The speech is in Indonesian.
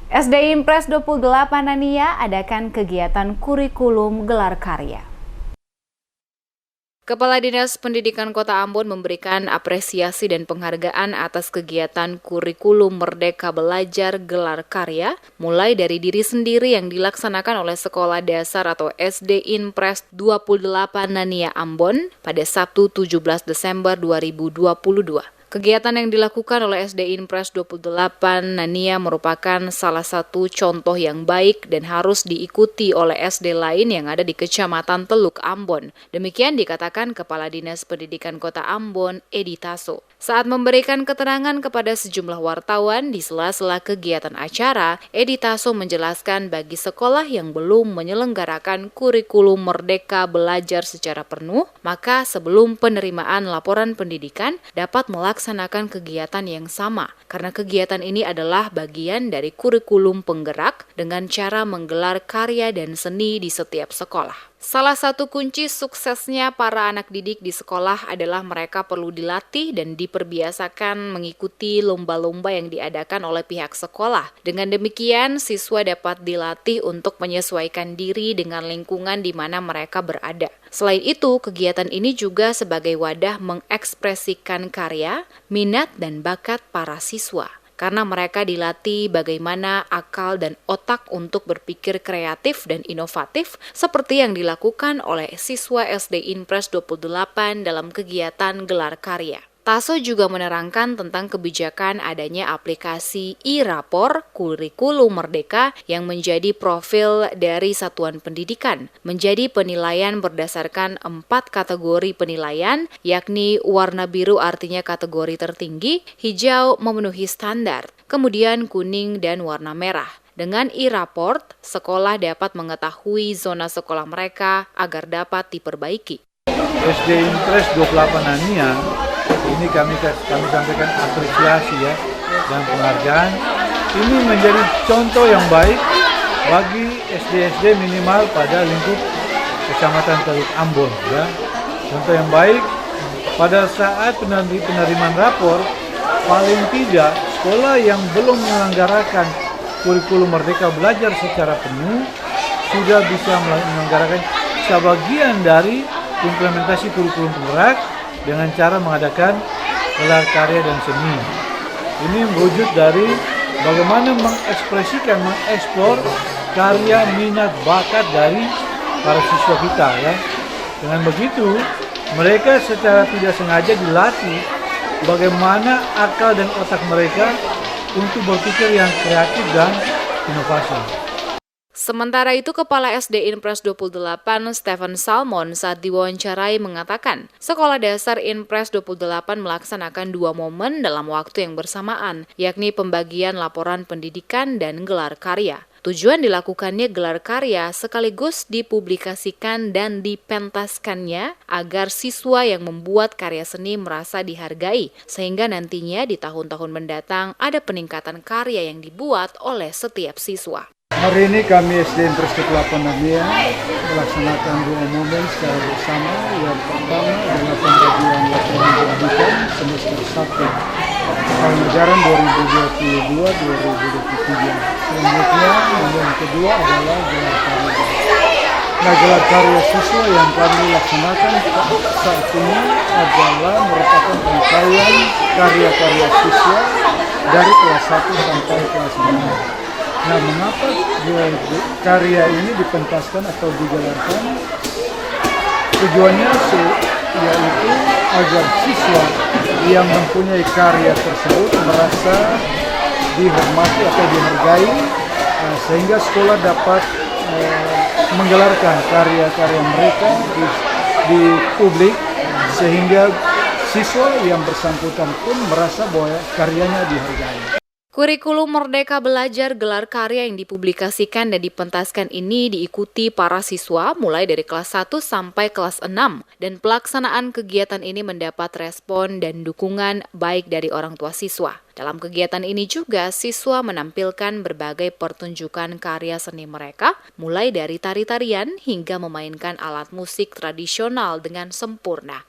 SD Impres 28 Nania adakan kegiatan kurikulum gelar karya. Kepala Dinas Pendidikan Kota Ambon memberikan apresiasi dan penghargaan atas kegiatan kurikulum Merdeka Belajar Gelar Karya, mulai dari diri sendiri yang dilaksanakan oleh Sekolah Dasar atau SD Impres 28 Nania Ambon pada Sabtu 17 Desember 2022. Kegiatan yang dilakukan oleh SD Impres 28 Nania merupakan salah satu contoh yang baik dan harus diikuti oleh SD lain yang ada di Kecamatan Teluk Ambon. Demikian dikatakan Kepala Dinas Pendidikan Kota Ambon, Edi Taso. Saat memberikan keterangan kepada sejumlah wartawan di sela-sela kegiatan acara, Edi Taso menjelaskan bagi sekolah yang belum menyelenggarakan kurikulum Merdeka Belajar secara penuh, maka sebelum penerimaan laporan pendidikan dapat melaksanakan kegiatan yang sama, karena kegiatan ini adalah bagian dari kurikulum penggerak dengan cara menggelar karya dan seni di setiap sekolah. Salah satu kunci suksesnya para anak didik di sekolah adalah mereka perlu dilatih dan diperbiasakan mengikuti lomba-lomba yang diadakan oleh pihak sekolah. Dengan demikian, siswa dapat dilatih untuk menyesuaikan diri dengan lingkungan di mana mereka berada. Selain itu, kegiatan ini juga sebagai wadah mengekspresikan karya, minat, dan bakat para siswa. Karena mereka dilatih bagaimana akal dan otak untuk berpikir kreatif dan inovatif seperti yang dilakukan oleh siswa SD Impres 28 dalam kegiatan gelar karya. Taso juga menerangkan tentang kebijakan adanya aplikasi e-rapor kurikulum merdeka yang menjadi profil dari satuan pendidikan, menjadi penilaian berdasarkan 4 kategori penilaian, yakni warna biru artinya kategori tertinggi, hijau memenuhi standar, kemudian kuning dan warna merah. Dengan e-raport, sekolah dapat mengetahui zona sekolah mereka agar dapat diperbaiki. SD Impres 28 Nania ini kami sampaikan apresiasi ya dan penghargaan. Ini menjadi contoh yang baik bagi SD-SD minimal pada lingkup Kecamatan Teluk Ambon ya. Contoh yang baik pada saat penerimaan rapor, paling tidak sekolah yang belum menyelenggarakan kurikulum Merdeka Belajar secara penuh sudah bisa menyelenggarakan sebagian dari implementasi kurikulum penggerak dengan cara mengadakan gelar karya dan seni. Ini wujud dari bagaimana mengekspresikan, mengeksplor karya, minat, bakat dari para siswa kita ya. Dengan begitu, mereka secara tidak sengaja dilatih bagaimana akal dan otak mereka untuk berpikir yang kreatif dan inovasi. Sementara itu, Kepala SD Impres 28 Stephen Salmon saat diwawancarai mengatakan, Sekolah Dasar Impres 28 melaksanakan 2 momen dalam waktu yang bersamaan, yakni pembagian laporan pendidikan dan gelar karya. Tujuan dilakukannya gelar karya sekaligus dipublikasikan dan dipentaskannya agar siswa yang membuat karya seni merasa dihargai, sehingga nantinya di tahun-tahun mendatang ada peningkatan karya yang dibuat oleh setiap siswa. Hari ini kami SD Impres 28 Nania melaksanakan 2 momen secara bersama. Yang pertama adalah pembagian laporan pendidikan semester 1 tahun ajaran 2022-2023. Selanjutnya, yang kedua adalah gelar karya. Nah, gelar karya siswa yang kami laksanakan saat ini adalah merupakan rangkaian karya-karya siswa dari kelas 1 sampai kelas 6. Nah, mengapa karya ini dipentaskan atau digelarkan? Tujuannya yaitu agar siswa yang mempunyai karya tersebut merasa dihormati atau dihargai, sehingga sekolah dapat menggelarkan karya-karya mereka di publik, sehingga siswa yang bersangkutan pun merasa bahwa karyanya dihargai. Kurikulum Merdeka Belajar gelar karya yang dipublikasikan dan dipentaskan ini diikuti para siswa mulai dari kelas 1 sampai kelas 6 dan pelaksanaan kegiatan ini mendapat respon dan dukungan baik dari orang tua siswa. Dalam kegiatan ini juga siswa menampilkan berbagai pertunjukan karya seni mereka mulai dari tari-tarian hingga memainkan alat musik tradisional dengan sempurna.